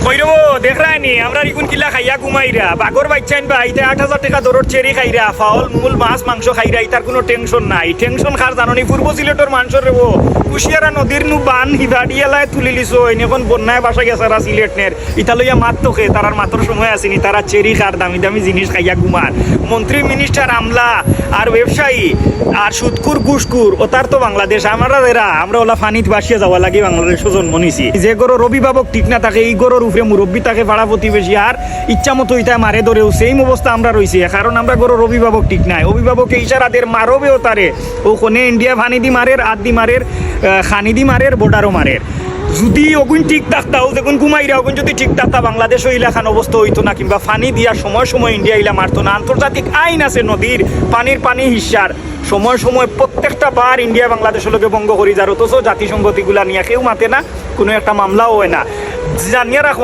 কইরব দেখরানি আমরা ইগুন কিলা খাইয়া ঘুমাইরা বাগর বাচ্চাইন বা ইতে 8,000 টাকা দরর চেরি খাইরা ফাউল মূল মাছ মাংস খাইরা ইতার কোনো টেনশন নাই টেনশন খার জাননি পূর্ব সিলেটর মানুষের রেবো কুশিয়ারা নদীর নু বান হিদাডিয়ালায় তুলি লিছো এখন বন্যায় বাসা গেছারা সিলেটনের ইতা লইয়া মাত তোকে তারার মাত্র সময় আসেনি তারা চেরি খার দামি দামি জিনিস খাইয়া ঘুমার মন্ত্রী মিনিস্টার আমলা আর ব্যবসায়ী আর সুদকুর ঘুষকুর ও তার তো বাংলাদেশ আমরা ওলা ফানিত বাসিয়া যাওয়া লাগে বাংলাদেশ জন্ম নিছি যে গরো রবিবাবক ঠিক না থাকে এই গরোর উপরে মুরব্বী থাকে ভাড়া প্রতিবেশী আর ইচ্ছা মতো ইটা মারে ধরেও সেই অবস্থা আমরা রয়েছি কারণ আমরা গরো রবিবাবক ঠিক নাই অভিভাবক ইশারাদের মারবেও তারে ও কোনে ইন্ডিয়া ফানি দি মারের আদ দি মারের খানি দি মারের বোর্ডারও মারের যদি ওগুন ঠিক থাকতাও দেখুন ঘুমাইরা ওগুন যদি ঠিক থাকতা বাংলাদেশ ইলাখান অবস্থা হইতো না কিংবা ফানি দিয়া সময় সময় ইন্ডিয়া ইলা মারতো না আন্তর্জাতিক আইন আছে নদীর পানি হিসার সময় সময় প্রত্যেকটা বার ইন্ডিয়া বাংলাদেশের লোকে ভঙ্গ করি যার অথচ জাতিসংগতিগুলা নিয়ে কেউ মাতে না কোনো একটা মামলাও হয় না জানিয়ে রাখো